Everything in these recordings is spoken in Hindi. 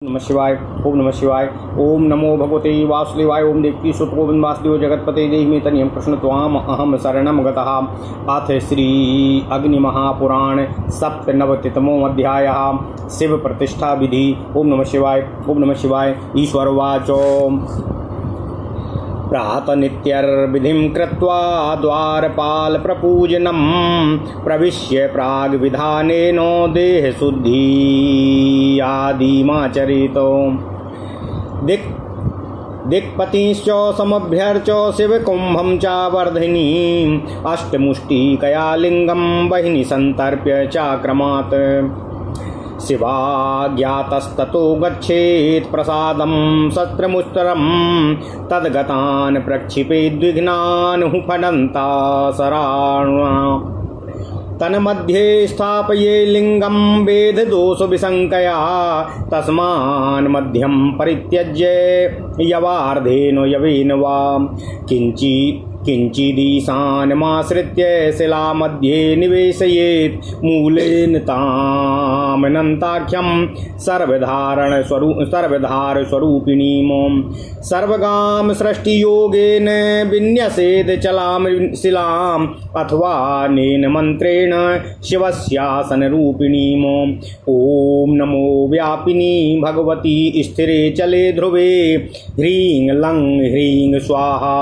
नमः शिवाय। ओम नमः शिवाय। ओम नमो भगवते वासुदेवाय। ओम देवकी सुत गोविंद वासुदेव जगतपते देहि मे तनियं कृष्ण त्वाम अहम शरणं गतः। अथ श्री अग्निमहापुराण सप्तनवतितमो अध्यायः शिव प्रतिष्ठा विधि। ओम नमः शिवाय। ओम नमः शिवाय। ईश्वरवाचो प्रातनित्यर्विधिं कृत्वा द्वारपाल प्रपूजनं प्रविश्य प्राग्विधानेन देहशुद्धि आदिमाचरित। दिक्पतिश्च समभ्यर्च्य शिवकुम्भं च वर्धिनी अष्टमुष्टिकया लिंगं बहिनी संतर्प्य चाक्रमात्। शिवाज्ञातस्ततो गच्छेत् प्रसादं शस्त्रमुष्टरं तद्गतान् प्रक्षिपेद्विघ्नान् हुफडन्ता सराणा। तन्मध्ये स्थापये लिंगं वेददोषविशङ्कया तस्मान् मध्यं परित्यज्य यवार्धेन यवेन वा किञ्चिदीशानमाश्रित्य शिलामध्ये निवेशयेत् मूलेन तामनन्ताख्यं सर्वधारस्वरूपिणीं सर्वगां सृष्टियोगेन विन्यसेत् शिलाम् अथवा नेन मन्त्रेण शिवस्यासनरूपिणीम्। ॐ नमो व्यापिनी भगवती स्थिरे चले ध्रुवे ह्रीं लं ह्रीं स्वाहा।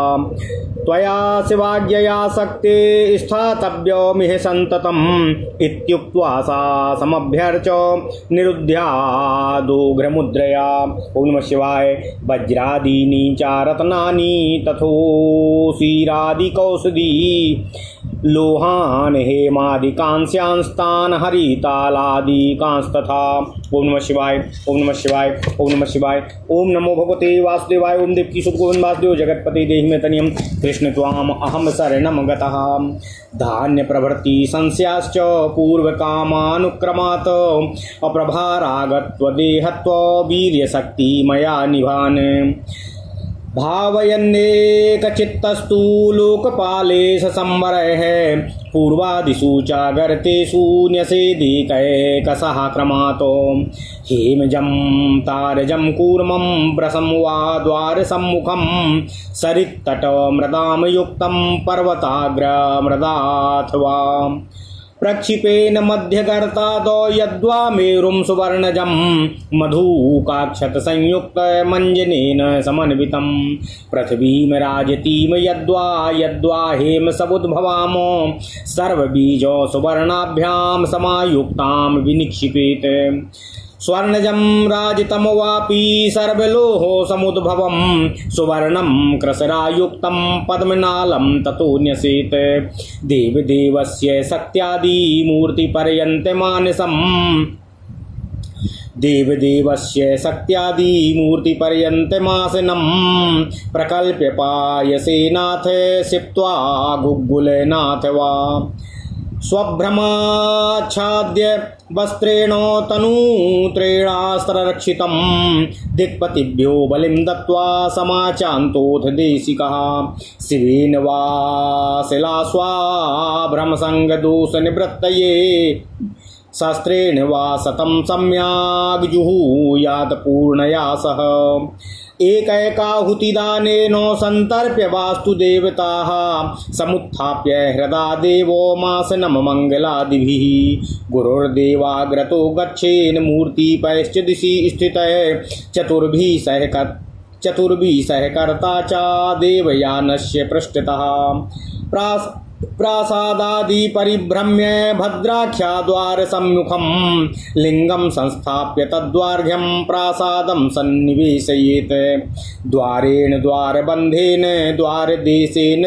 त्वया शिवाज्ञया शक्ते स्थातव्यमिह सन्ततम् इत्युक्त्वा सा समभ्यर्च निरुध्यादोग्रमुद्रया। ओम नमः शिवाय। वज्रादीनि च रत्नानि तथोऽशीरादिकौषधी लोहान हेमादिकांस्यांस्तान् हरितालादिकांस्तथा। ओम नमः शिवाय। ओम नमः शिवाय। ओम नमः शिवाय। ओम नमो भगवते वासुदेवाय। ओम देवकी सुत गोविंद वासुदेव जगतपते देहि मे तनियं कृष्ण त्वाम अहम शरणं गतः। धान्य प्रभृति संस्याश्च पूर्वकामानुक्रमात् अप्रभारागत्व देहत्व वीर्यशक्ति मया निभान्। भावयन्नेकचित्तस्तु लोकपालेश संवरः पूर्वादिषु चागर्तेषु न्यसेदेकैकशः क्रमात्। हेमजं तारजं कूर्मं व्रसं वा द्वारसम्मुखं सरित्तटमृदां युक्तं पर्वताग्रमृदाथवा। प्रक्षिपेन मध्यगर्तादो यद्वा मेरुं सुवर्णजं मधुकाक्षत संयुक्त मञ्जनेन समन्वितं। पृथ्वीं राजतीं यद्वा हेम समुद्भवाम सर्वबीजो सुवर्णाभ्यां समायुक्तां विनिक्षिपेत्। स्वर्णजं राजितं वापि सर्वलोह समुद्भवं सुवर्णं कृसरायुक्तं पद्मनालं ततो न्यसेत्। देवदेवस्य शक्त्यादि मूर्तिपर्यन्तमासनं प्रकल्प्य पायसेनाथ सिप्त्वा गुग्गुलनाथ वा। स्वभ्रमाच्छाद्य वस्त्रेण तनूत्रेणास्त्ररक्षितं दिक्पतिभ्यो बलिं दत्त्वा समाचान्तोऽथ देशिकः। शिवेन वा शिलास्वाभ्रमसङ्गदोषनिवृत्तये शस्त्रेण वा शतं सम्याग् जुहूयात् पूर्णया सह। एकैकाहुतिदानेन संतर्प्य वास्तुदेवताः समुत्थाप्य हृदा देवो मासनं मङ्गलादिभिः। गुरुर्देवाग्रतो गच्छेन् मूर्तिपैश्च दिशि स्थितः चतुर्भिः सहकर्ता च देवयानस्य पृष्ठतः। प्रासादादि परिभ्रम्य भद्राख्याद्वार सम्मुखं लिंगं संस्थाप्य तद्वार्घ्यं प्रासादं सन्निवेशयेत्। द्वारेण द्वारबन्धेन द्वारदेशेन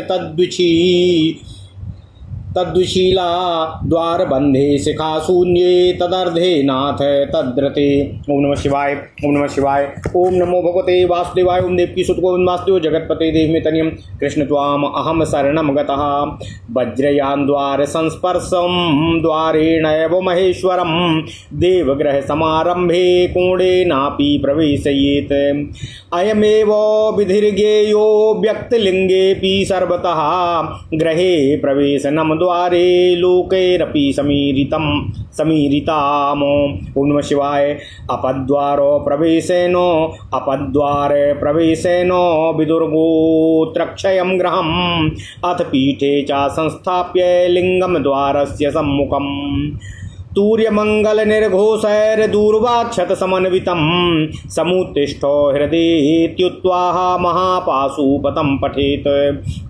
तद्विशीला द्वारबन्धे शिखाशून्ये तदर्धे नाथ तद्रते। ओम नमः शिवाय। ओम नमः शिवाय। ओम नमो भगवते वासुदेवाय। ओम देवकी सुत गोविंद वासुदेव जगतपते देहि मे तनियं कृष्ण त्वाम अहम शरणं गतः। वज्रयान द्वार संस्पर्शं द्वारेणैव महेश्वरं देवगृह समारंभे कोणेनापि प्रवेशयेत्। अयमेव विधिर्ज्ञेयो व्यक्तलिंगेऽपि सर्वतः गृहे प्रवेशनं द्वारे लोकैरपि समीरिताम्। ओम नमः शिवाय। अपद्वारे प्रवेशेनो विदुर्गोत्रक्षयं गृहम् अथ पीठे च संस्थाप्य लिंगम द्वारस्य सम्मुखम्। तूर्यमंगल निर्घोषैर्दूर्वाक्षत समन्वितं समुत्तिष्ठो हृदयेत्युत्वाह महापाशुपतं पठेत्।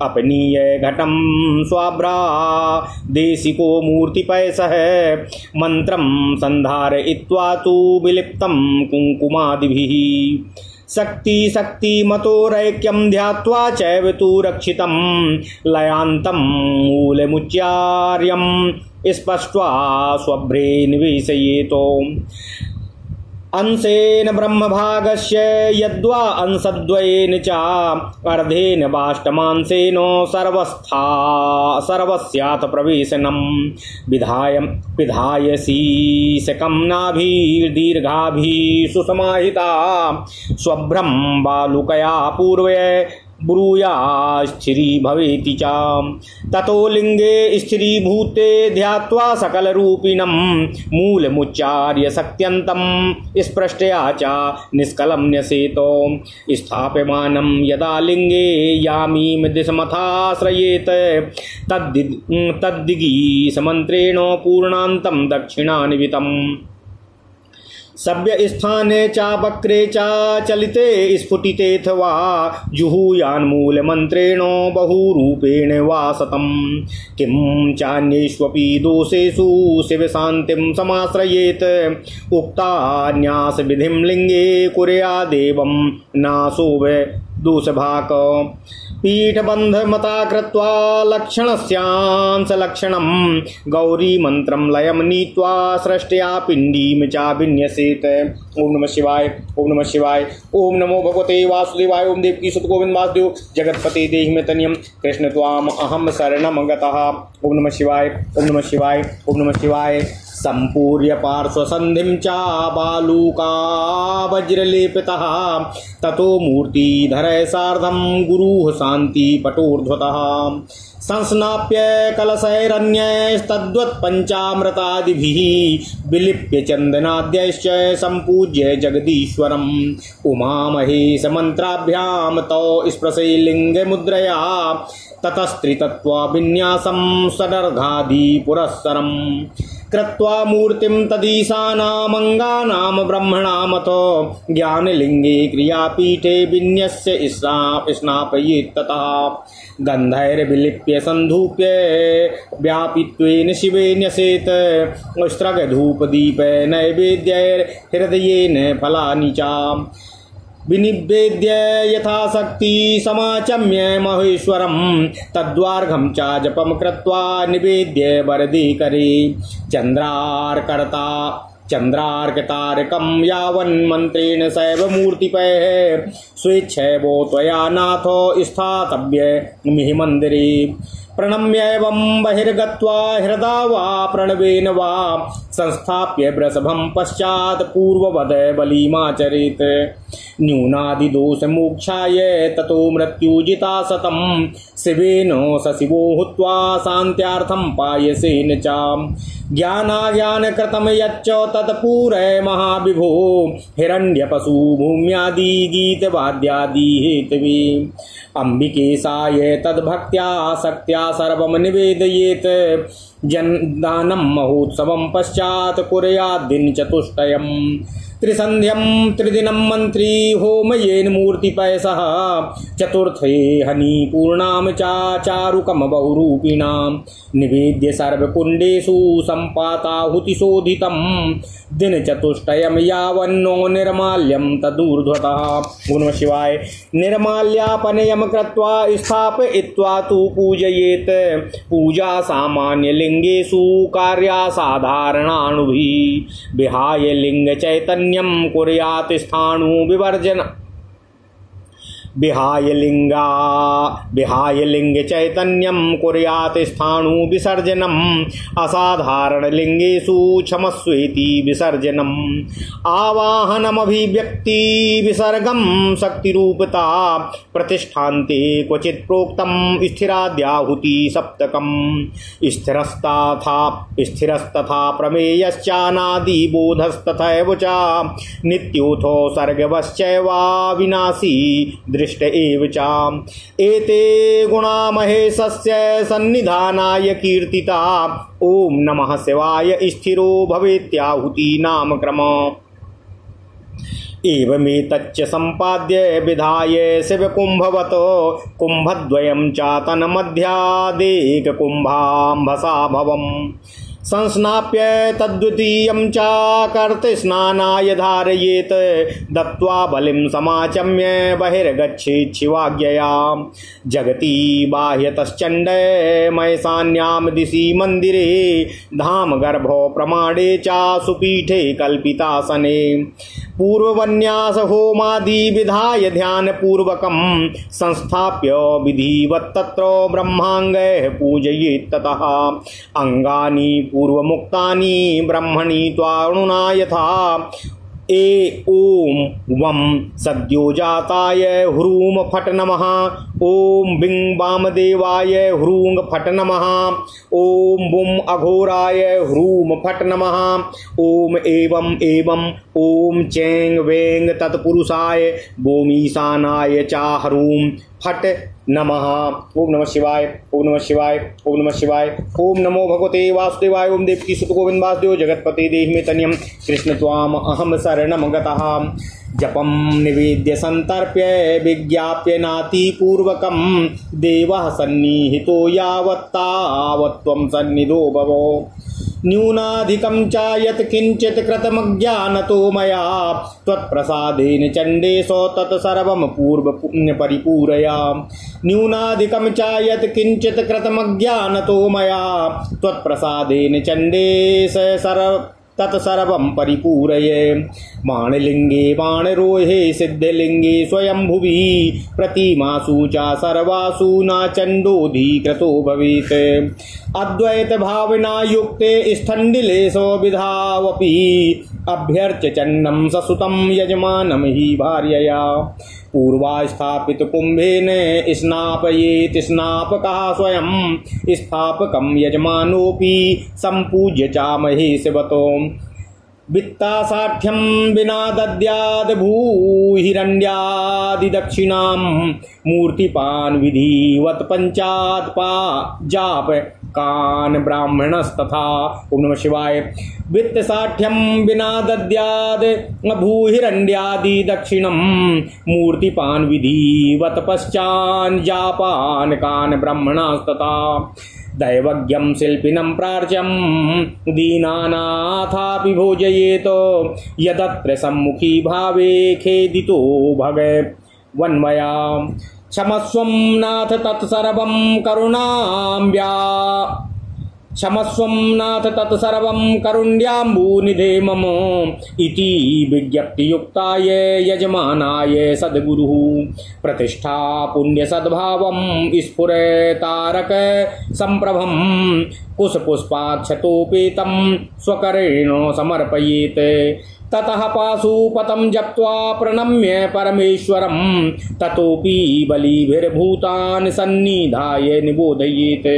अपनीय घटं स्वाभ्रादेशिको मूर्तिपैसः मंत्रं संधारयित्वा तु विलिप्तं कुङ्कुमादिभिः। शक्तिमतोरैक्यं ध्यात्वा चैव तु रक्षितं लयान्तं मूलमुच्चार्यं स्पष्ट्वा स्वभ्रे निवेशयेतो। अंशेन ब्रह्मभागस्य यद्वा अंशद्वयेन च अर्धेन वाष्टमांसेन सर्वस्यात् प्रवेशनं विधाय शीर्षकं नाभिर्दीर्घाभिः सुसमाहिता स्वभ्रं बालुकया पूर्वे ब्रूया स्थिरी भवेति च। ततो लिंगे स्थिरीभूते ध्यात्वा सकलरूपिणं मूलमुच्चार्य शक्त्यन्तं स्पृष्ट्या च निष्कलं न्यसेतो। स्थाप्यमानं यदा लिंगे यामीं दिशमथाश्रयेत् तद्दिगीशमन्त्रेण पूर्णान्तं दक्षिणान्वितम्। सभ्य स्थाने चा वक्रे चा चलिते स्फुटितेऽथवा जुहूयान्मूल मंत्रेण बहुरूपेण वा सतम्। किं चान्येष्वपि दोषेषु शिवशान्तिं समाश्रयेत् उक्तान्यास विधिं लिंगे कुर्यादेवं नाशोभ दोषभाक्। पीठबन्धमता कृत्वा लक्षणस्यांशलक्षणं गौरी मंत्रं लयं नीत्वा सृष्ट्या पिण्डीं चाभिन्यसेत्। ओम नमः शिवाय। ओम नमः शिवाय। ओम नमो भगवते वासुदेवाय। ओम देवकी सुत गोविंद वासुदेव जगतपते देहि मे तनियं कृष्ण त्वाम अहम शरणं गतः। ओम नमः शिवाय। ओम नमः शिवाय। ओम नमः शिवाय। संपूर्य पार्श्वसन्धिं च बालूका वज्रलेपितः ततो मूर्तिधरः सार्धं गुरुः शान्ति पटोर्ध्वतः। संस्नाप्य कलशैरन्यस्तद्वत् पंचामृतादिभिः विलिप्य चन्दनाद्यैश्च सम्पूज्य जगदीश्वरम्। उमामहेश मन्त्राभ्यां तौ स्पृशे लिङ्गमुद्रया ततस्त्रितत्त्वविन्यासं सदर्घादि पुरस्सरम्। कृत्वा मूर्तिं तदीशानामङ्गानां ब्रह्मणामथो ज्ञानलिङ्गे क्रियापीठे विन्यस्य स्नापयेत्ततः। गन्धैर्विलिप्य सन्धूप्य व्यापित्वेन शिवे न्यसेत्। स्त्रगधूपदीप नैवेद्यैर्हृदयेन फलानि च विनिवेद्य यथाशक्ति समाचम्य महेश्वरं तद्वार्घं च जपं कृत्वा निवेद्य वरदे करे। चन्द्रार्कतारकं यावन्मन्त्रेण सैव मूर्तिपैः स्वेच्छैवो त्वया नाथो स्थातव्य मिहि मन्दिरे। प्रणम्यैवं बहिर्गत्वा हृदा वा प्रणवेन वा संस्थाप्य वृषभं पश्चात् पूर्ववद बलिमाचरेत्। न्यूनादिदोषमोक्षाय ततो मृत्युजिता सतं शिवेन सशिवो हुत्वा शान्त्यार्थं पायसेन च। ज्ञानाज्ञानकृतं यच्च तत्पूरय महाविभो हिरण्यपशु भूम्यादि गीतवाद्यादि हेतवे। अम्बिकेशाय तद्भक्त्या शक्त्या सर्वं निवेदयेत्। दानं महोत्सवं पश्चात् कुर्याद्दिनचतुष्टयम्। त्रिसन्ध्यं त्रिदिनं मन्त्री होमयेन मूर्तिपयसः। चतुर्थे हनि पूर्णां चारुकं बहुरूपिणां निवेद्य सर्वकुण्डेषु सम्पाताहुतिशोधितं। दिनचतुष्टयं यावन्नो निर्माल्यं तदूर्ध्वतः। ओम नमः शिवाय। निर्माल्यापनयं कृत्वा स्थापयित्वा तु पूजयेत्। पूजा सामान्यलिङ्गेषु कार्या साधारणाणुभिः विहाय लिङ्ग चैतन्यं कुर्यात् स्थाणु विवर्जन विहाय लिंग चैतन्यम कुर्यात् स्थाणु विसर्जनम असाधारण लिंगेषु क्षमस्वेति विसर्जनम आवाहनम अभिव्यक्ति विसर्गम शक्तिरूपता प्रतिष्ठान्ते क्वचित् प्रोक्तम स्थिराद्याहुति सप्तकम स्थिरस्तथा प्रमेयश्चानादि बोधस्तथैव च नित्योऽथो सर्गवश्चैवा विनाशी दृष्ट एव च एते गुणा महेशस्य सन्निधानाय कीर्तिता ओम नमः शिवाय स्थिरो भवेत्याहुति नाम क्रम एवमेतच्च सम्पाद्य विधाय शिवकुम्भवत कुम्भद्वयं चातनमध्यादेक कुम्भाम्भसा भवम् संस्नाप्य तद्वितीयं चाकर्त्य स्नानाय धारयेत दत्त्वा बलिं समाचम्य बहिर्गच्छेत् शिवाज्ञया जगति बाह्यतश्चण्डे मयसान्यां दिशि मन्दिरे धाम गर्भो प्रमाणे च सुपीठे कल्पितासने पूर्ववन्यास होमादि विधाय ध्यानपूर्वकं संस्थाप्य विधिवत् तत्र ब्रह्माङ्गैः पूजयेत् ततः अङ्गानि पूर्वमुक्तानि ब्रह्मणि त्वाणुना यथा ए ओम वम सद्यो जाताय ह्रूम फट नमः ओम बिंग वामदेवाय ह्रूंग फट नमः ओम बुम अघोराय ह्रूम फट नमः ओम एवं एवं ओम चेंग वेंग तत्पुरुषाय बोमीशानाय चाहरूम फट नमः। ओम नमः शिवाय ओम नमः शिवाय ओम नमः शिवाय ओम नमो भगवते वासुदेवाय ओम देवकी सुत गोविंद वासुदेव जगतपते देहि मे तन्यम कृष्ण त्वाम अहम शरणम गतः जपम निवेद्य संतर्प्य विज्ञाप्य नाति पूर्वकम देवः सन्निहितो यावत्तावत्त्वं सन्निधो भवो न्यूनाधिकं चायत् किंचित् कृतमज्ञानतो मया त्वत्प्रसादेन चण्डेशो तत्सर्वं पूर्व पुण्य परिपूरया न्यूनाधिकं चायत् किंचित् कृतमज्ञानतो मया त्वत्प्रसादेन चण्डेश तत्सर्वं परिपूरये बाणलिंगे बाणरोहे सिद्धलिंगे स्वयंभुवि प्रतिमासु च सर्वासु न चण्डोऽधिकृतो भवेत् अद्वैत भावना युक्ते स्थण्डिलेशो विधावपि अभ्यर्च्य चण्डं ससुतं यजमानं हि भार्यया पूर्वास्थापित कुंभेन स्नापयेत् स्नापकः स्वयं स्थापकं यजमानोऽपि सम्पूज्य चामहे शिवतो वित्तासाठ्यं विना दद्याद् भूहिरण्यादिदक्षिणां मूर्तिपान् विधिवत् पञ्चात्पा जाप कान ब्राह्मणस्तथा। ओम नमः शिवाय। वित्तसाठ्यं विना दद्याद् भूहिरण्यादि दक्षिणं मूर्तिपान् विधिवत् पश्चान् जापान् कान ब्राह्मणस्तथा दैवज्ञं शिल्पिनं प्रार्च्यं दीनानाथापि भोजयेत यदत्र सम्मुखी भावे खेदितो भगवन्मया क्षमस्वं नाथ तत्सर्वं करुणाम्ब्या क्षमस्वं नाथ तत्सर्वं करुण्याम्बुनिधे मम इति विज्ञप्तियुक्ताय यजमानाय सद्गुरुः प्रतिष्ठा पुण्यसद्भावं स्फुरतारक संप्रभं कुशपुष्पाक्षतोपेतं स्वकरेण समर्पयेत् ततः पाशुपतं जप्त्वा प्रणम्य परमेश्वरं ततोऽपि बलिभिर्भूतान् सन्निधाय निबोधयेत्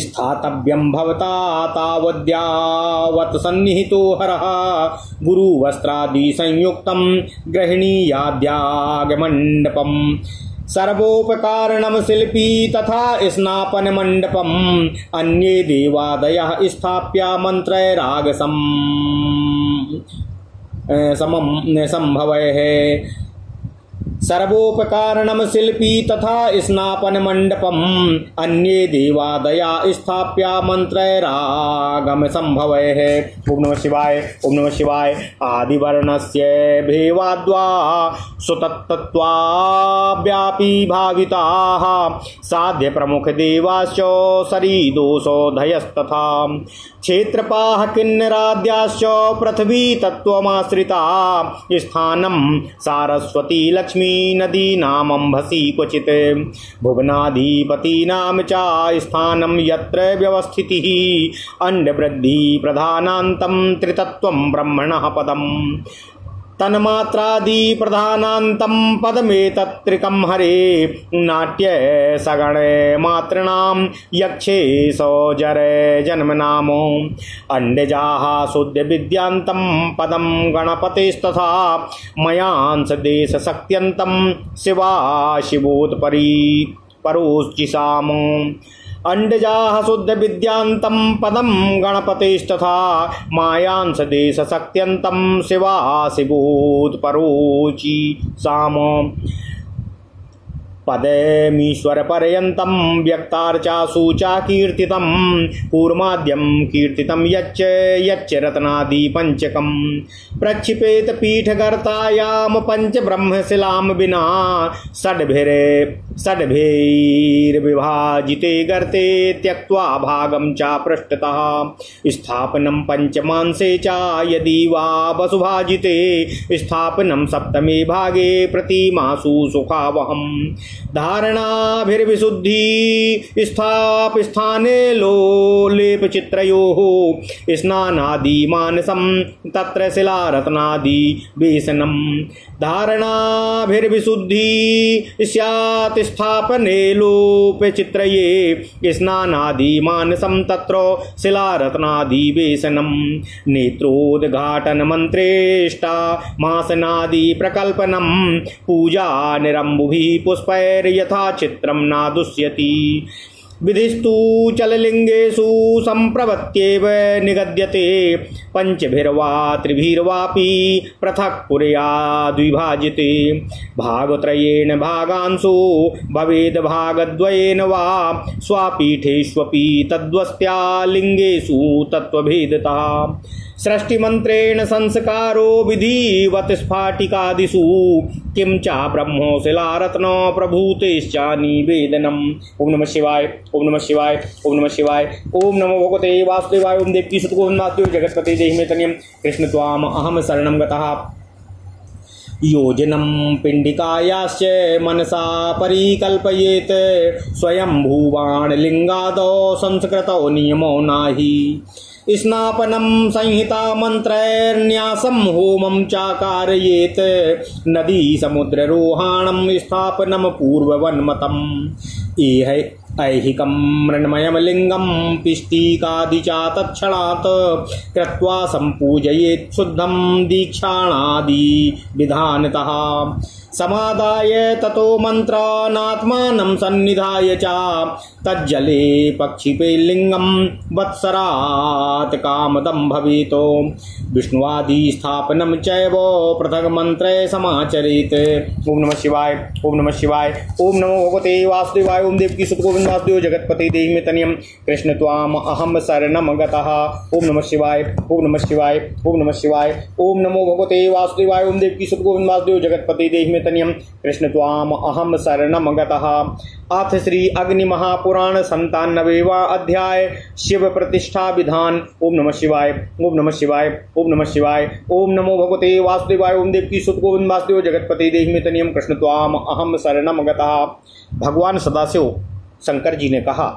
स्थातव्यं भवता तावद्यावत् सन्निहितो हरः गुरुवस्त्रादि संयुक्तं गृहिणीयाद्यागमण्डपम् सर्वोपकारणं शिल्पी तथा स्नापन मंडपम् अन्ये देवादयः स्थाप्य मंत्रैरागसं संभवैः सर्वोपकारणं शिल्पी तथा स्नापन मंडपम् अन्ये देवादया स्थाप्य मंत्रैरागम संभवैः। ओम नमः शिवाय ओम नमः शिवाय। आदिवर्णस्य भेवाद्वा सुतत्त्वाव्यापी भाविताः साध्य प्रमुख देवाश्च सरीदोषोधयस्तथा क्षेत्रपाः किन्नराद्याश्च पृथ्वी तत्त्वमाश्रिता स्थानं सारस्वती लक्ष्मी नदीनामंभसि क्वचित् भुवनाधिपतीनां च स्थानं यत्र व्यवस्थितिः अंडवृद्धि प्रधानान्तं त्रितत्वं ब्रह्मणः पदम् तन्मात्रादि प्रधानान्तं पदमेतत्त्रिकं हरे नाट्य सगणे मातॄणां यक्षे सौजरे जन्मनामो अंडजाः शुद्ध विद्यांतं पदं गणपतिस्तथा मयांस देश शक्त्यन्तं शिवा शिवोत्परी परोचिसामो अंडजाः शुद्ध विद्यांतं पदं गणपतिस्तथा मायांस देश शक्त्यन्तं शिवा शिवोत्परोचि साम पदमीश्वर पर्यन्तं व्यक्तार्चा सूचा कीर्तितं कूर्माद्यं कीर्तितं यच्च यच्च रत्नादि पंचकं प्रक्षिपेत पीठगर्तायां पंच ब्रह्मशिलां विना षड्भिर्विभाजिते गर्ते त्यक्त्वा भागं च पृष्ठतः स्थापनं पंचमांसे च यदि वा वसुभाजिते स्थापनं सप्तमे भागे प्रतिमासु सुखावहम् धारणाभिर्विशुद्धि स्थाने लोलेप चित्रयोः स्नानादि मानसं तत्र शिलारत्नादि वेशनम् धारणाभिर्विशुद्धि स्यात् स्थापने लोप चित्रये स्नानादि मानसं तत्र शिलारत्नादि वेशनम् नेत्रोद्घाटन मंत्रेष्टा मासनादि प्रकल्पनम् पूजा निरम्बुभिः पुष्पैर्यथा चित्रं न दुष्यति विधिस्तु चललिंगेषु संप्रवत्येव निगद्यते पंचभिर्वा त्रिभिर्वापि पृथक् कुर्याद्विभाजिते भागत्रयेण भागांशु भवेद् भागद्वयेन वा स्वापीठेष्वपि तद्वस्त्या लिंगेषु तत्त्वभेदतः सृष्टिमंत्रेण संस्कारो विधिवत स्फाटिकादिषु किं चा ब्रह्मो शिलारत्न प्रभूतेश्चा निवेदनम्। ओम नमः शिवाय, ओम नमः शिवाय, ओम नमः शिवाय, ओम नमो भगवते वासुदेवाय, ओम देवकी सुतगोविन्दास्यो जगत्पते देहि मे तनयम् कृष्ण त्वाम अहम शरणं गतः। योजनं पिंडिकायाश्च मनसा परिकल्पयेत स्वयं भुवाण लिंगादौ संस्कृतौ नियमो नाहि स्नापनं संहिता मंत्रैर्न्यासं होमं चाकारयेत नदी समुद्ररोहाणं स्थापनं पूर्ववन्मतम् इह ऐहिकं मृण्मयं लिंगं पिष्टिकादि च तत्क्षणात् कृत्वा सम्पूजयेत् शुद्धं दीक्षाणादि विधानतः समादाय ततो मंत्रानात्मानं सन्निधाय च तज्जले पक्षिपे लिंगं वत्सरात् कामदं भवेत् विष्णुवादि स्थापनं चैव पृथक् मंत्रे समाचरेत्। ओम नमः शिवाय, ओम नमः शिवाय, ओम नमो भगवते वासुदेवाय, ओम देवकी सुतगोविन्दास्यो जगत्पते देहि मे तनयम् कृष्ण त्वाम अहम शरणं गतः। ओम नमः शिवाय, ओम नमः शिवाय, ओम नमः शिवाय, ओम नमो भगवते वासुदेवाय, ओम देवकी सुतगोविन्दास्यो जगत्पते देहि मे तनयम् कृष्ण त्वाम अहम शरणं गतः। अथ श्री अग्नि महापुराण 97वां अध्याय शिव प्रतिष्ठा विधान। ओम नमः शिवाय, ओम नमः शिवाय, ओम नमः शिवाय, ओम नमो भगवते वासुदेवाय, ओम देवकी सुतगोविन्दास्यो जगत्पते देहि मे तनयम् कृष्ण त्वाम अहम शरणं गतः। भगवान सदाशिव शंकर जी ने कहा,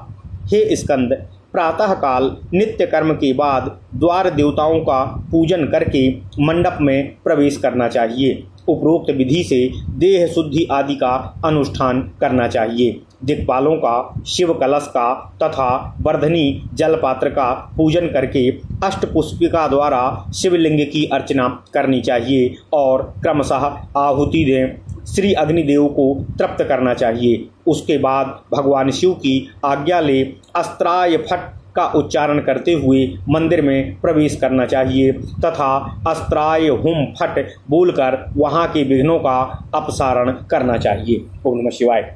हे स्कंद, प्रातः काल नित्य कर्म के बाद द्वार देवताओं का पूजन करके मंडप में प्रवेश करना चाहिए। उपरोक्त विधि से देह शुद्धि आदि का अनुष्ठान करना चाहिए। दिक्पालों का, शिव कलश का तथा वर्धनी जलपात्र का पूजन करके अष्टपुष्पिका द्वारा शिवलिंग की अर्चना करनी चाहिए और क्रमशः आहुति दें श्री अग्निदेव को तृप्त करना चाहिए। उसके बाद भगवान शिव की आज्ञा ले अस्त्राय फट का उच्चारण करते हुए मंदिर में प्रवेश करना चाहिए तथा अस्त्राय हुम फट बोलकर वहां के विघ्नों का अपसारण करना चाहिए। ओम नमः शिवाय।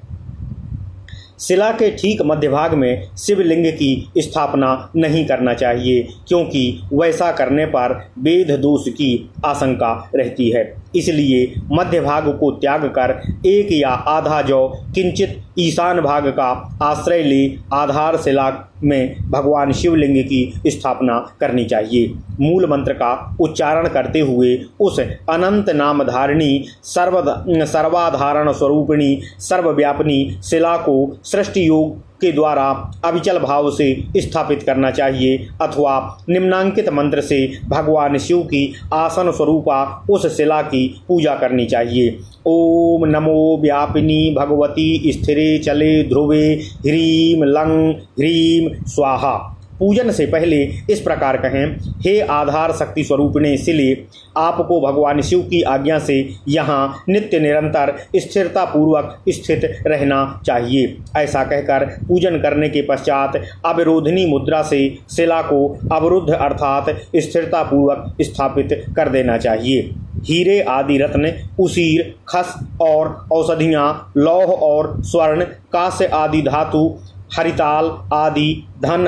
शिला के ठीक मध्य भाग में शिवलिंग की स्थापना नहीं करना चाहिए, क्योंकि वैसा करने पर वेद दोष की आशंका रहती है। इसलिए मध्य भाग को त्याग कर एक या आधा जौ किंचित ईशान भाग का आश्रय ले आधार शिला में भगवान शिवलिंग की स्थापना करनी चाहिए। मूल मंत्र का उच्चारण करते हुए उस अनंत नामधारिणी सर्वाधारण स्वरूपिणी सर्वव्यापिनी शिला को सृष्टि योग के द्वारा अविचल भाव से स्थापित करना चाहिए अथवा निम्नांकित मंत्र से भगवान शिव की आसन स्वरूपा उस शिला की पूजा करनी चाहिए। ओम नमो व्यापिनी भगवती स्थिरे चले ध्रुवे ह्रीम लंग ह्रीम स्वाहा। पूजन से पहले इस प्रकार कहें, हे आधार शक्ति स्वरूपिणी शिले, आपको भगवान शिव की आज्ञा से यहाँ नित्य निरंतर स्थिरता पूर्वक स्थित रहना चाहिए। ऐसा कहकर पूजन करने के पश्चात अवरोधनी मुद्रा से शिला को अवरुद्ध अर्थात स्थिरता पूर्वक स्थापित कर देना चाहिए। हीरे आदि रत्न, उसीर, खस और औषधियाँ, लौह और स्वर्ण, कांस्य आदि धातु, हरिताल आदि धान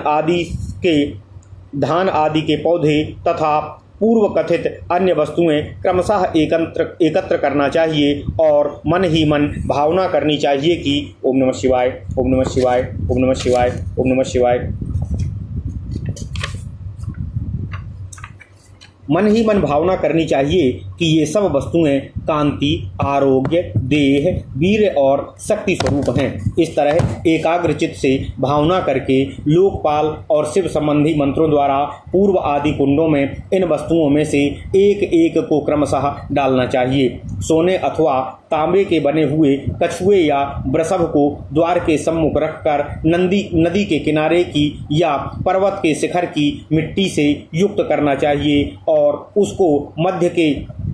आदि के पौधे तथा पूर्व कथित अन्य वस्तुएं क्रमशः एकत्र करना चाहिए और मन ही मन भावना करनी चाहिए कि ओम नमः शिवाय, ओम नमः शिवाय, ओम नमः शिवाय, ओम नमः शिवाय। मन ही मन भावना करनी चाहिए कि ये सब वस्तुएं कांति, आरोग्य, देह, वीर और शक्ति स्वरूप हैं। इस तरह एकाग्रचित से भावना करके लोकपाल और शिव संबंधी मंत्रों द्वारा पूर्व आदि कुंडों में इन वस्तुओं में से एक एक को क्रमशः डालना चाहिए। सोने अथवा तांबे के बने हुए कछुए या वृषभ को द्वार के सम्मुख रखकर नदी के किनारे की या पर्वत के शिखर की मिट्टी से युक्त करना चाहिए और उसको मध्य के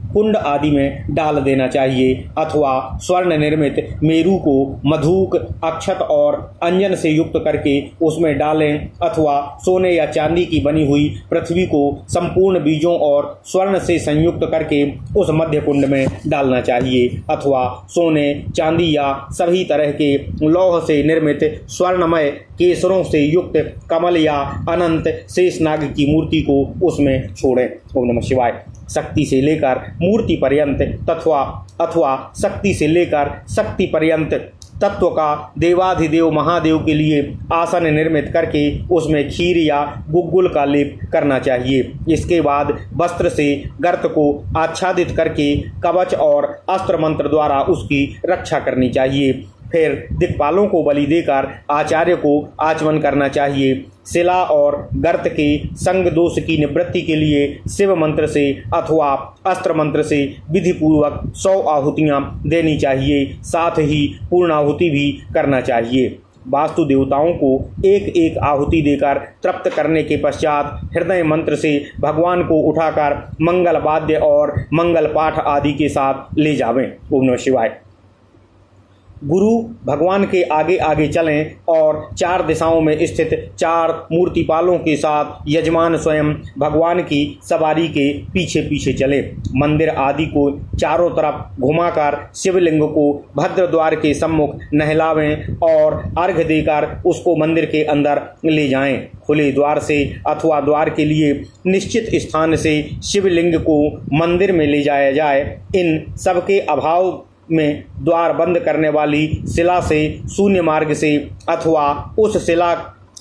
कुंड आदि में डाल देना चाहिए अथवा स्वर्ण निर्मित मेरू को मधुक, अक्षत और अंजन से युक्त करके उसमें डालें अथवा सोने या चांदी की बनी हुई पृथ्वी को संपूर्ण बीजों और स्वर्ण से संयुक्त करके उस मध्य कुंड में डालना चाहिए अथवा सोने, चांदी या सभी तरह के लौह से निर्मित स्वर्णमय केसरों से युक्त कमल या अनंत शेषनाग की मूर्ति को उसमें छोड़ें। ओम नमः शिवाय। शक्ति से लेकर मूर्ति पर्यंत अथवा शक्ति से लेकर शक्ति पर्यंत तत्व का देवाधिदेव महादेव के लिए आसन निर्मित करके उसमें खीर या गुग्गुल का लेप करना चाहिए। इसके बाद वस्त्र से गर्त को आच्छादित करके कवच और अस्त्र मंत्र द्वारा उसकी रक्षा करनी चाहिए। फिर दिक्पालों को बलि देकर आचार्य को आचमन करना चाहिए। शिला और गर्त के संग दोष की निवृत्ति के लिए शिव मंत्र से अथवा अस्त्र मंत्र से विधि पूर्वक 100 आहुतियाँ देनी चाहिए। साथ ही पूर्णाहुति भी करना चाहिए। वास्तु देवताओं को एक एक आहुति देकर तृप्त करने के पश्चात हृदय मंत्र से भगवान को उठाकर मंगल वाद्य और मंगल पाठ आदि के साथ ले जावें। ओम नमः शिवाय। गुरु भगवान के आगे आगे चलें और 4 दिशाओं में स्थित 4 मूर्तिपालों के साथ यजमान स्वयं भगवान की सवारी के पीछे पीछे चले। मंदिर आदि को चारों तरफ घुमाकर शिवलिंग को भद्र द्वार के सम्मुख नहलावें और अर्घ्य देकर उसको मंदिर के अंदर ले जाएं। खुले द्वार से अथवा द्वार के लिए निश्चित स्थान से शिवलिंग को मंदिर में ले जाया जाए। इन सबके अभाव में द्वार बंद करने वाली शिला से शून्य मार्ग से अथवा उस शिला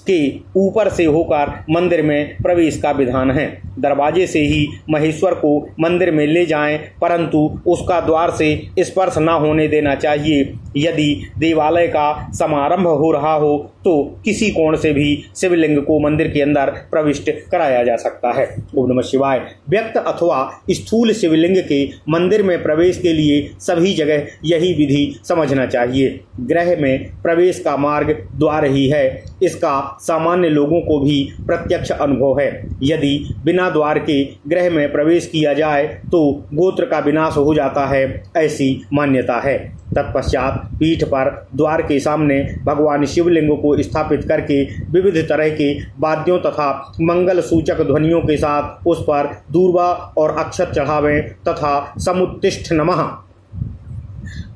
के ऊपर से होकर मंदिर में प्रवेश का विधान है। दरवाजे से ही महेश्वर को मंदिर में ले जाएं, परंतु उसका द्वार से स्पर्श न होने देना चाहिए। यदि देवालय का समारंभ हो रहा हो तो किसी कोण से भी शिवलिंग को मंदिर के अंदर प्रविष्ट कराया जा सकता है। ओम नमः शिवाय। व्यक्त अथवा स्थूल शिवलिंग के मंदिर में प्रवेश के लिए सभी जगह यही विधि समझना चाहिए। गृह में प्रवेश का मार्ग द्वार ही है, इसका सामान्य लोगों को भी प्रत्यक्ष अनुभव है। यदि बिना द्वार के गृह में प्रवेश किया जाए तो गोत्र का विनाश हो जाता है, ऐसी मान्यता है। तत्पश्चात पीठ पर द्वार के सामने भगवान शिवलिंग को स्थापित करके विविध तरह के वाद्यों तथा मंगल सूचक ध्वनियों के साथ उस पर दूर्वा और अक्षत चढ़ावें तथा समुत्तिष्ठ नमः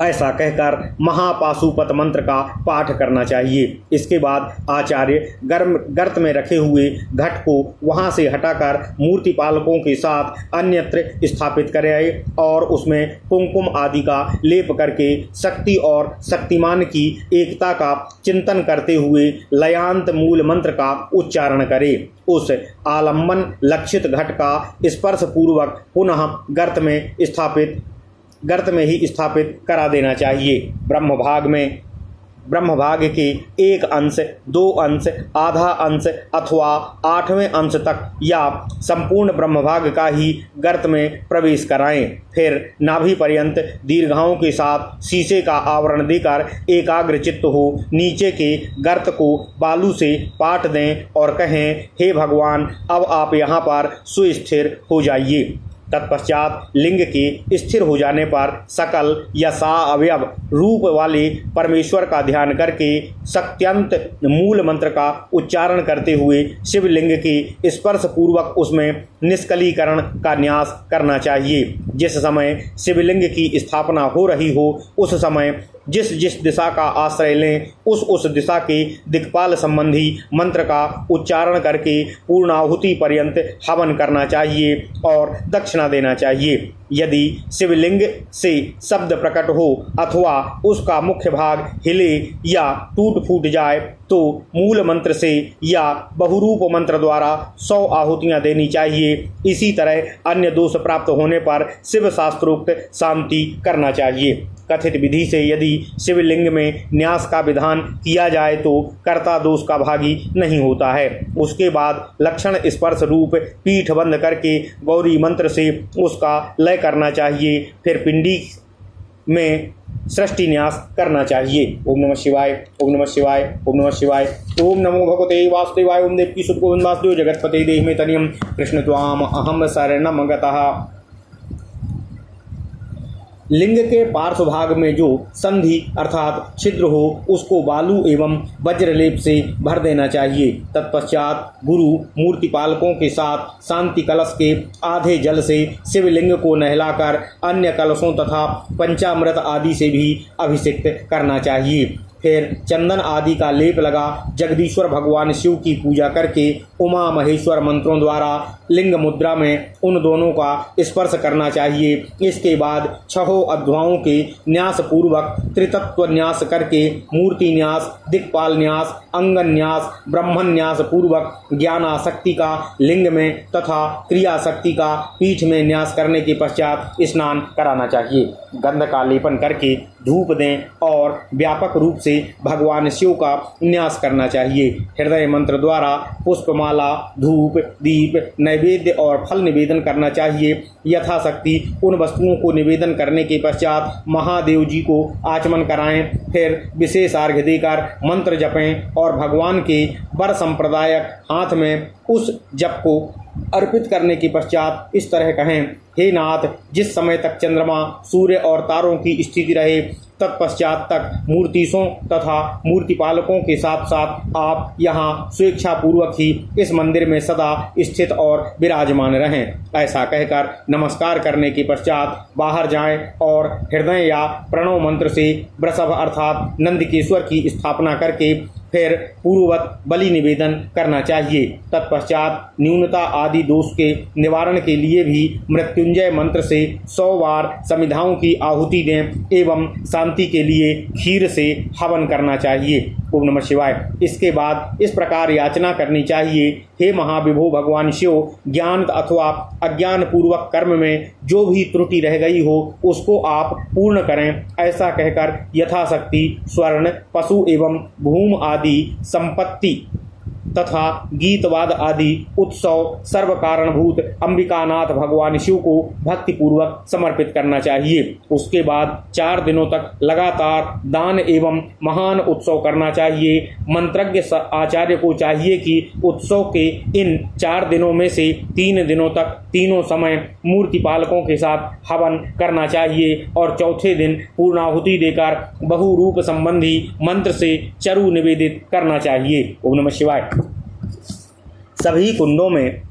ऐसा कहकर महापाशुपत मंत्र का पाठ करना चाहिए। इसके बाद आचार्य गर्त में रखे हुए घट को वहां से हटाकर मूर्ति पालकों के साथ अन्यत्र स्थापित करे और उसमें कुमकुम आदि का लेप करके शक्ति और शक्तिमान की एकता का चिंतन करते हुए लयांत मूल मंत्र का उच्चारण करे। उस आलम्बन लक्षित घट का स्पर्श पूर्वक पुनः गर्त में ही स्थापित करा देना चाहिए। ब्रह्म भाग के 1 अंश, 2 अंश, आधा अंश अथवा 8वें अंश तक या संपूर्ण ब्रह्म भाग का ही गर्त में प्रवेश कराएं। फिर नाभि पर्यंत दीर्घाओं के साथ शीशे का आवरण देकर एकाग्र चित्त हो नीचे के गर्त को बालू से पाट दें और कहें, हे भगवान, अब आप यहाँ पर सुस्थिर हो जाइए। तत्पश्चात लिंग के स्थिर हो जाने पर सकल या सा अवयव रूप वाले परमेश्वर का ध्यान करके शक्त्यंत मूल मंत्र का उच्चारण करते हुए शिवलिंग के स्पर्श पूर्वक उसमें निष्कलीकरण का न्यास करना चाहिए। जिस समय शिवलिंग की स्थापना हो रही हो उस समय जिस दिशा का आश्रय लें उस दिशा के दिक्पाल संबंधी मंत्र का उच्चारण करके पूर्णाहुति पर्यंत हवन करना चाहिए और दक्षिणा देना चाहिए। यदि शिवलिंग से शब्द प्रकट हो अथवा उसका मुख्य भाग हिले या टूट फूट जाए तो मूल मंत्र से या बहुरूप मंत्र द्वारा 100 आहुतियां देनी चाहिए। इसी तरह अन्य दोष प्राप्त होने पर शिव शास्त्रोक्त शांति करना चाहिए। कथित विधि से यदि शिवलिंग में न्यास का विधान किया जाए तो कर्ता दोष का भागी नहीं होता है। उसके बाद लक्षण स्पर्श रूप पीठ बंद करके गौरी मंत्र से उसका लय करना चाहिए। फिर पिंडी में सृष्टि न्यास करना चाहिए। ओम नमः शिवाय, ओम नमः शिवाय, ओम नमः शिवाय। ओम नमो भगवते वासुदेवाय। ओम देवकी सुत गोविंद वासुदेव जगतपते देहि मे तनियम कृष्ण त्वाम अहम शरणम गतः। लिंग के पार्श्व भाग में जो संधि अर्थात छिद्र हो उसको बालू एवं वज्रलेप से भर देना चाहिए। तत्पश्चात गुरु मूर्ति पालकों के साथ शांति कलश के आधे जल से शिवलिंग को नहलाकर अन्य कलशों तथा पंचामृत आदि से भी अभिषेक करना चाहिए। फिर चंदन आदि का लेप लगा जगदीश्वर भगवान शिव की पूजा करके उमा महेश्वर मंत्रों द्वारा लिंग मुद्रा में उन दोनों का स्पर्श करना चाहिए। इसके बाद 6 अध्यायों के न्यास पूर्वक त्रितत्व न्यास करके मूर्ति न्यास, दिक्पाल न्यास, अंगन न्यास, ब्रह्मन न्यास पूर्वक ज्ञानाशक्ति का लिंग में तथा क्रियाशक्ति का पीठ में न्यास करने के पश्चात स्नान कराना चाहिए। गंध का लेपन करके धूप दें और व्यापक रूप से भगवान शिव का न्यास करना चाहिए। हृदय मंत्र द्वारा पुष्पमाला, धूप, दीप, नैवेद्य और फल निवेदन करना चाहिए। यथाशक्ति उन वस्तुओं को निवेदन करने के पश्चात महादेव जी को आचमन कराएं। फिर विशेष अर्घ्य देकर मंत्र जपें और भगवान के वर संप्रदायक हाथ में उस जप को अर्पित करने के पश्चात इस तरह कहें, हे नाथ, जिस समय तक चंद्रमा, सूर्य और तारों की स्थिति रहे तत्पश्चात तक मूर्तियों तथा मूर्ति पालकों के साथ साथ आप यहाँ स्वेच्छा पूर्वक ही इस मंदिर में सदा स्थित और विराजमान रहें। ऐसा कहकर नमस्कार करने के पश्चात बाहर जाएं और हृदय या प्रणव मंत्र से वृषभ अर्थात नंदकेश्वर की स्थापना करके फिर पूर्ववत बलि निवेदन करना चाहिए। तत्पश्चात न्यूनता आदि दोष के निवारण के लिए भी मृत्युंजय मंत्र से 100 बार समिधाओं की आहुति दें एवं शांति के लिए खीर से हवन करना चाहिए। ओम नमः शिवाय। इसके बाद इस प्रकार याचना करनी चाहिए, हे महाविभो भगवान शिव, ज्ञान अथवा अज्ञान पूर्वक कर्म में जो भी त्रुटि रह गई हो उसको आप पूर्ण करें। ऐसा कहकर यथाशक्ति स्वर्ण, पशु एवं भूम आदि संपत्ति तथा गीतवाद आदि उत्सव सर्व कारणभूत अंबिकानाथ भगवान शिव को भक्ति पूर्वक समर्पित करना चाहिए। उसके बाद 4 दिनों तक लगातार दान एवं महान उत्सव करना चाहिए। मंत्रज्ञ आचार्य को चाहिए कि उत्सव के इन 4 दिनों में से 3 दिनों तक तीनों समय मूर्ति पालकों के साथ हवन करना चाहिए और चौथे दिन पूर्णाहुति देकर बहुरूप संबंधी मंत्र से चरु निवेदित करना चाहिए। ओम नमः शिवाय। सभी कुंडों में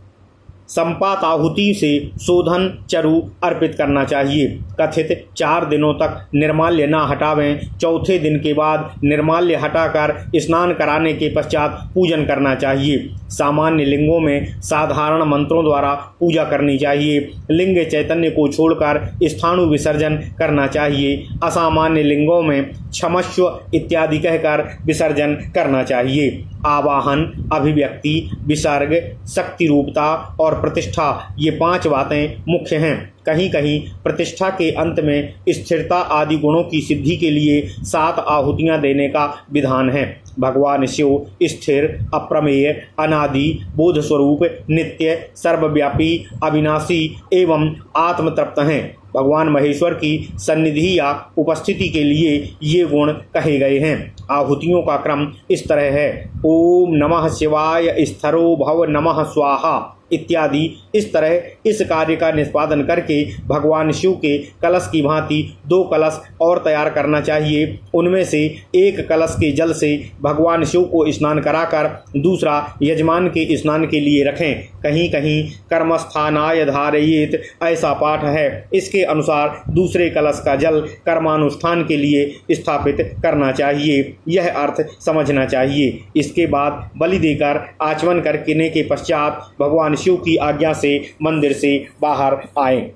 संपात आहुति से शोधन चरु अर्पित करना चाहिए। कथित 4 दिनों तक निर्माल्य न हटावें। चौथे दिन के बाद निर्माल्य हटाकर स्नान कराने के पश्चात पूजन करना चाहिए। सामान्य लिंगों में साधारण मंत्रों द्वारा पूजा करनी चाहिए। लिंग चैतन्य को छोड़कर स्थाणु विसर्जन करना चाहिए। असामान्य लिंगों में क्षमस्व इत्यादि कहकर विसर्जन करना चाहिए। आवाहन, अभिव्यक्ति, विसर्ग, शक्ति रूपता और प्रतिष्ठा ये 5 बातें मुख्य हैं। कहीं कहीं प्रतिष्ठा के अंत में स्थिरता आदि गुणों की सिद्धि के लिए 7 आहुतियां देने का विधान है। भगवान शिव स्थिर, अप्रमेय, अनादि, बोध स्वरूप, नित्य, सर्वव्यापी, अविनाशी एवं आत्मतृप्त हैं। भगवान महेश्वर की सन्निधि या उपस्थिति के लिए ये गुण कहे गए हैं। आहुतियों का क्रम इस तरह है: ओम नमः शिवाय, स्थरो भव नमः स्वाहा इत्यादि। इस तरह इस कार्य का निष्पादन करके भगवान शिव के कलश की भांति 2 कलश और तैयार करना चाहिए। उनमें से एक कलश के जल से भगवान शिव को स्नान कराकर दूसरा यजमान के स्नान के लिए रखें। कहीं कहीं कर्मस्थानाय धारयेत ऐसा पाठ है। इसके अनुसार दूसरे कलश का जल कर्मानुष्ठान के लिए स्थापित करना चाहिए। यह अर्थ समझना चाहिए। इसके बाद बलि देकर आचमन करने के पश्चात भगवान शिव की आज्ञा से मंदिर से बाहर आए।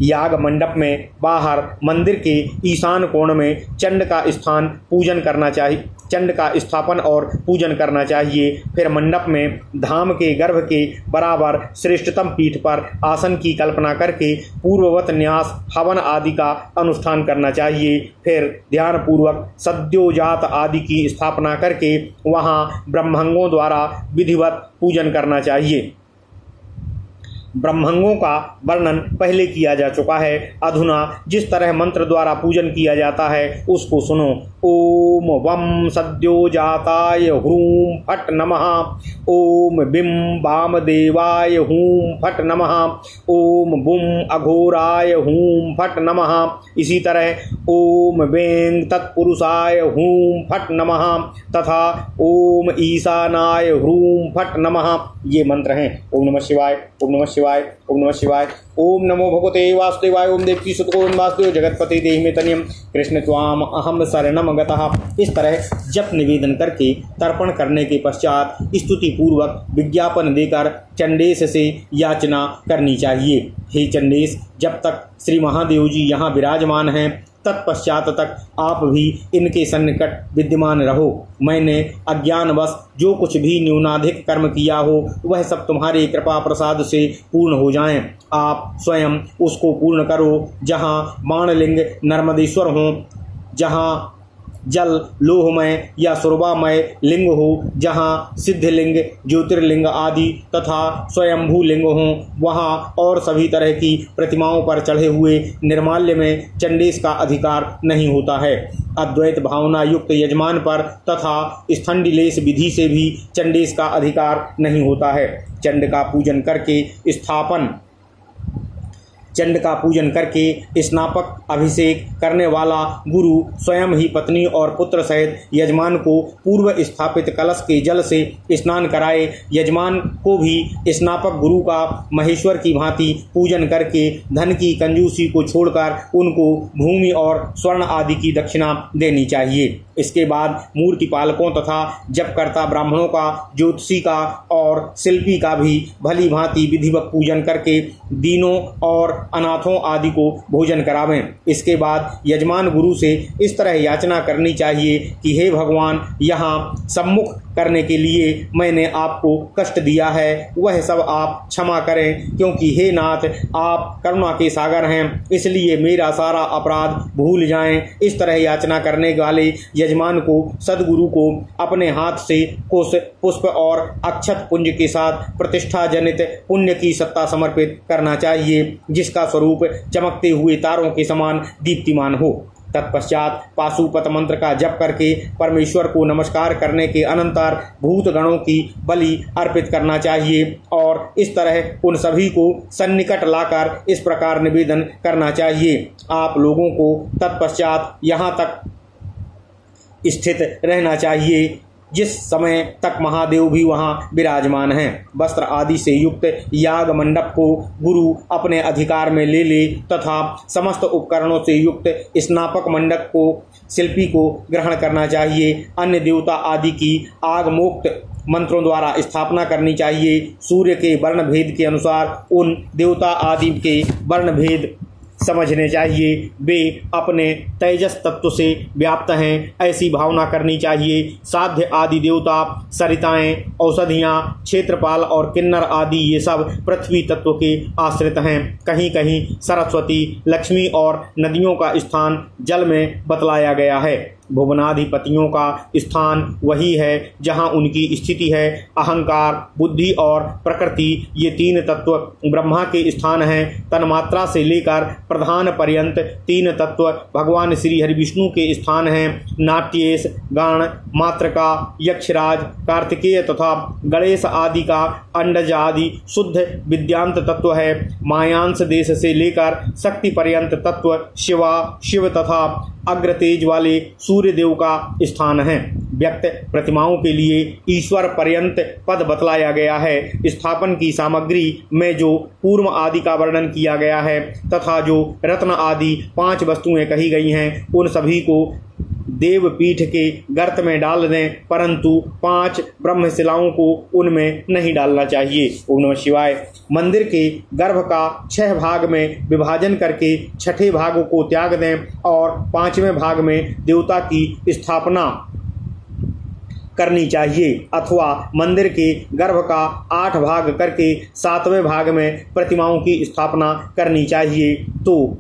याग मंडप में बाहर मंदिर के ईशान कोण में चंड का स्थान पूजन करना चाहिए। चंड का स्थापन और पूजन करना चाहिए। फिर मंडप में धाम के गर्भ के बराबर श्रेष्ठतम पीठ पर आसन की कल्पना करके पूर्ववत न्यास, हवन आदि का अनुष्ठान करना चाहिए। फिर ध्यान पूर्वक सद्योजात आदि की स्थापना करके वहां ब्रह्मंगों द्वारा विधिवत पूजन करना चाहिए। ब्रह्मंगों का वर्णन पहले किया जा चुका है। अधुना जिस तरह मंत्र द्वारा पूजन किया जाता है उसको सुनो। ओम वम सद्योजाताय ह्रूम फट नमः। ओम बिम वामदेवाय हूम फट नमः। ओम बुम अघोराय हूम फट नमः। इसी तरह ओम वें तत्पुरुषाय हूम फट नमः तथा ओम ईशानाय ह्रूम फट नमः। ये मंत्र हैं। ओम नमः शिवाय, ओम नमः शिवाय, ओम नमः शिवाय। ओम नमो भगवते वासुदेवाय। ओम देवकी सुत गोविंद वासुदेव जगतपति देहि मे तनियम कृष्ण त्वाम अहम शरणम गतः। इस तरह जप निवेदन करके तर्पण करने के पश्चात स्तुति पूर्वक विज्ञापन देकर चंडेश से याचना करनी चाहिए। हे चंडेश, जब तक श्री महादेव जी यहाँ विराजमान हैं तत्पश्चात तक आप भी इनके सन्निकट विद्यमान रहो। मैंने अज्ञानवश जो कुछ भी न्यूनाधिक कर्म किया हो वह सब तुम्हारी कृपा प्रसाद से पूर्ण हो जाएं। आप स्वयं उसको पूर्ण करो। जहाँ बाणलिंग नर्मदेश्वर हों, जहाँ जल लोहमय या सुरभामय लिंग हो, जहाँ सिद्धलिंग, ज्योतिर्लिंग आदि तथा स्वयंभू लिंग हों, वहाँ और सभी तरह की प्रतिमाओं पर चढ़े हुए निर्माल्य में चंडेश का अधिकार नहीं होता है। अद्वैत भावना युक्त यजमान पर तथा स्थंडिलेश विधि से भी चंडेश का अधिकार नहीं होता है। चंड का पूजन करके स्नापक अभिषेक करने वाला गुरु स्वयं ही पत्नी और पुत्र सहित यजमान को पूर्व स्थापित कलश के जल से स्नान कराए। यजमान को भी स्नापक गुरु का महेश्वर की भांति पूजन करके धन की कंजूसी को छोड़कर उनको भूमि और स्वर्ण आदि की दक्षिणा देनी चाहिए। इसके बाद मूर्ति पालकों तथा जपकर्ता ब्राह्मणों का, ज्योतिषी का और शिल्पी का भी भली भांति विधिवत पूजन करके दीनों और अनाथों आदि को भोजन करावें। इसके बाद यजमान गुरु से इस तरह याचना करनी चाहिए कि हे भगवान, यहाँ सम्मुख करने के लिए मैंने आपको कष्ट दिया है, वह सब आप क्षमा करें, क्योंकि हे नाथ, आप करुणा के सागर हैं, इसलिए मेरा सारा अपराध भूल जाएं। इस तरह याचना करने वाले यजमान को सदगुरु को अपने हाथ से कुश, पुष्प और अक्षत पुंज के साथ प्रतिष्ठा जनित पुण्य की सत्ता समर्पित करना चाहिए, जिसका स्वरूप चमकते हुए तारों के समान दीप्तिमान हो। तत्पश्चात पाशुपत मंत्र का जप करके परमेश्वर को नमस्कार करने के अनंतर भूत गणों की बलि अर्पित करना चाहिए और इस तरह उन सभी को सन्निकट लाकर इस प्रकार निवेदन करना चाहिए। आप लोगों को तत्पश्चात यहाँ तक स्थित रहना चाहिए जिस समय तक महादेव भी वहाँ विराजमान हैं। वस्त्र आदि से युक्त याग मंडप को गुरु अपने अधिकार में ले ले तथा समस्त उपकरणों से युक्त स्नापक मंडप को शिल्पी को ग्रहण करना चाहिए। अन्य देवता आदि की आगमोक्त मंत्रों द्वारा स्थापना करनी चाहिए। सूर्य के वर्ण भेद के अनुसार उन देवता आदि के वर्ण भेद समझने चाहिए। वे अपने तेजस तत्व से व्याप्त हैं, ऐसी भावना करनी चाहिए। साध्य आदि देवता, सरिताएं, औषधियाँ, क्षेत्रपाल और किन्नर आदि ये सब पृथ्वी तत्व के आश्रित हैं। कहीं कहीं सरस्वती, लक्ष्मी और नदियों का स्थान जल में बतलाया गया है। भुवनाधिपतियों का स्थान वही है जहाँ उनकी स्थिति है। अहंकार, बुद्धि और प्रकृति ये तीन तत्व ब्रह्मा के स्थान हैं। तन्मात्रा से लेकर प्रधान पर्यंत तीन तत्व भगवान श्री हरि विष्णु के स्थान हैं। नाट्येश, गण, मातृका, यक्षराज, कार्तिकेय तथा गणेश आदि का अंडज आदि शुद्ध विद्यांत तत्व है। मायांश देश से लेकर शक्ति पर्यंत तत्व शिव तथा अग्रतेज वाले सूर्य देव का स्थान है। व्यक्त प्रतिमाओं के लिए ईश्वर पर्यंत पद बतलाया गया है। स्थापन की सामग्री में जो कूर्म आदि का वर्णन किया गया है तथा जो रत्न आदि 5 वस्तुएं कही गई हैं उन सभी को देवपीठ के गर्त में डाल दें, परंतु 5 ब्रह्मशिलाओं को उनमें नहीं डालना चाहिए। ओम नमः शिवाय। मंदिर के गर्भ का 6 भाग में विभाजन करके 6ठे भाग को त्याग दें और 5वें भाग में देवता की स्थापना करनी चाहिए, अथवा मंदिर के गर्भ का 8 भाग करके 7वें भाग में प्रतिमाओं की स्थापना करनी चाहिए, तो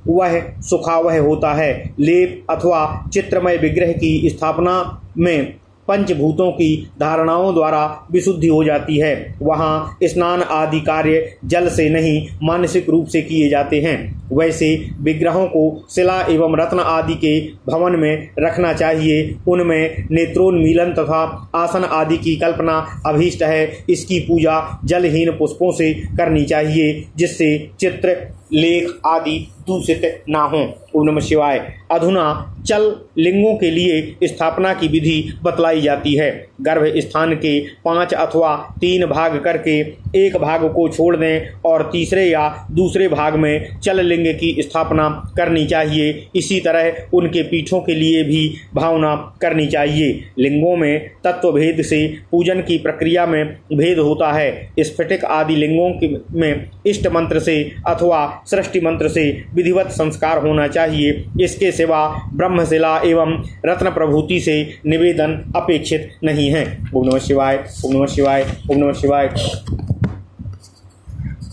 वह सुखावह होता है। लेप अथवा चित्रमय विग्रह की स्थापना में पंचभूतों की धारणाओं द्वारा विशुद्धि हो जाती है। वहाँ स्नान आदि कार्य जल से नहीं मानसिक रूप से किए जाते हैं। वैसे विग्रहों को शिला एवं रत्न आदि के भवन में रखना चाहिए। उनमें नेत्रोन्मीलन तथा आसन आदि की कल्पना अभीष्ट है। इसकी पूजा जलहीन पुष्पों से करनी चाहिए, जिससे चित्र, लेख आदि दूषित ना हो। ओम नमः शिवाय। अधुना चल लिंगों के लिए स्थापना की विधि बतलाई जाती है। गर्भ स्थान के 5 अथवा 3 भाग करके एक भाग को छोड़ दें और तीसरे या दूसरे भाग में चल लिंग की स्थापना करनी चाहिए। इसी तरह उनके पीठों के लिए भी भावना करनी चाहिए। लिंगों में तत्व भेद से पूजन की प्रक्रिया में भेद होता है। स्फटिक आदि लिंगों में इष्ट मंत्र से अथवा सृष्टि मंत्र से विधिवत संस्कार होना चाहिए। इसके सिवा ब्रह्मशिला एवं रत्न प्रभूति से निवेदन अपेक्षित नहीं है। ओम नमः शिवाय। ओम नमः शिवाय। ओम नमः शिवाय।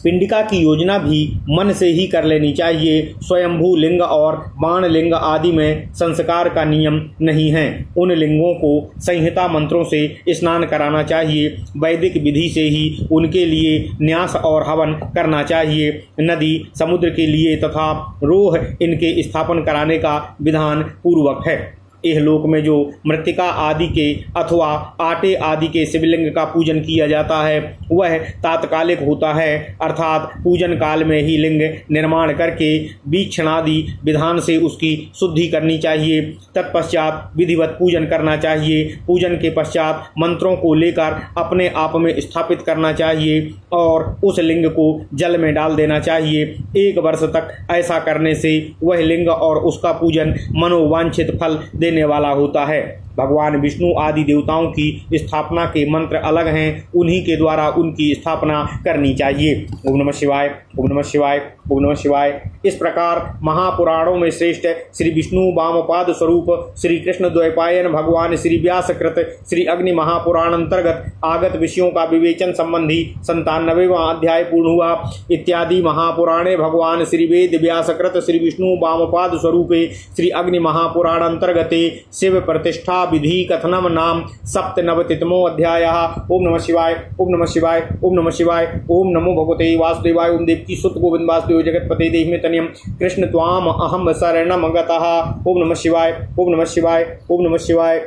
पिंडिका की योजना भी मन से ही कर लेनी चाहिए। स्वयंभू लिंग और बाण लिंग आदि में संस्कार का नियम नहीं है। उन लिंगों को संहिता मंत्रों से स्नान कराना चाहिए। वैदिक विधि से ही उनके लिए न्यास और हवन करना चाहिए। नदी, समुद्र के लिए तथा रोह इनके स्थापन कराने का विधान पूर्वक है। यह लोक में जो मृत्तिका आदि के अथवा आटे आदि के शिवलिंग का पूजन किया जाता है वह तात्कालिक होता है, अर्थात पूजन काल में ही लिंग निर्माण करके बीक्षणादि विधान से उसकी शुद्धि करनी चाहिए। तत्पश्चात विधिवत पूजन करना चाहिए। पूजन के पश्चात मंत्रों को लेकर अपने आप में स्थापित करना चाहिए और उस लिंग को जल में डाल देना चाहिए। 1 वर्ष तक ऐसा करने से वह लिंग और उसका पूजन मनोवांछित फल देने वाला होता है। भगवान विष्णु आदि देवताओं की स्थापना के मंत्र अलग हैं, उन्हीं के द्वारा उनकी स्थापना करनी चाहिए। ओम नमः शिवाय। ओम नमः शिवाय। ओम नमः शिवाय। इस प्रकार महापुराणों में श्रेष्ठ श्री विष्णु वामपाद स्वरूप श्री कृष्ण द्वैपायन भगवान श्री व्यासकृत श्री अग्नि महापुराण अंतर्गत आगत विषयों का विवेचन संबंधी 97वां अध्याय पूर्ण हुआ। इत्यादि महापुराणे भगवान श्री वेद व्यासकृत श्री विष्णु वामपाद स्वरूपे श्री अग्नि महापुराण अंतर्गते शिव प्रतिष्ठा विधि कथनम नाम 97तमो अध्यायः। ओम नमः शिवाय। ओम नमः शिवाय। ओम नमः शिवाय। ओम नमो भगवते वासुदेवाय। ओम देवकी सुत गोविंद वासुदेव जगतपते देहि में तनियम कृष्ण त्वाम अहम शरणम गतः। ओम नमः शिवाय। ओम नमः शिवाय। ओम नमः शिवाय।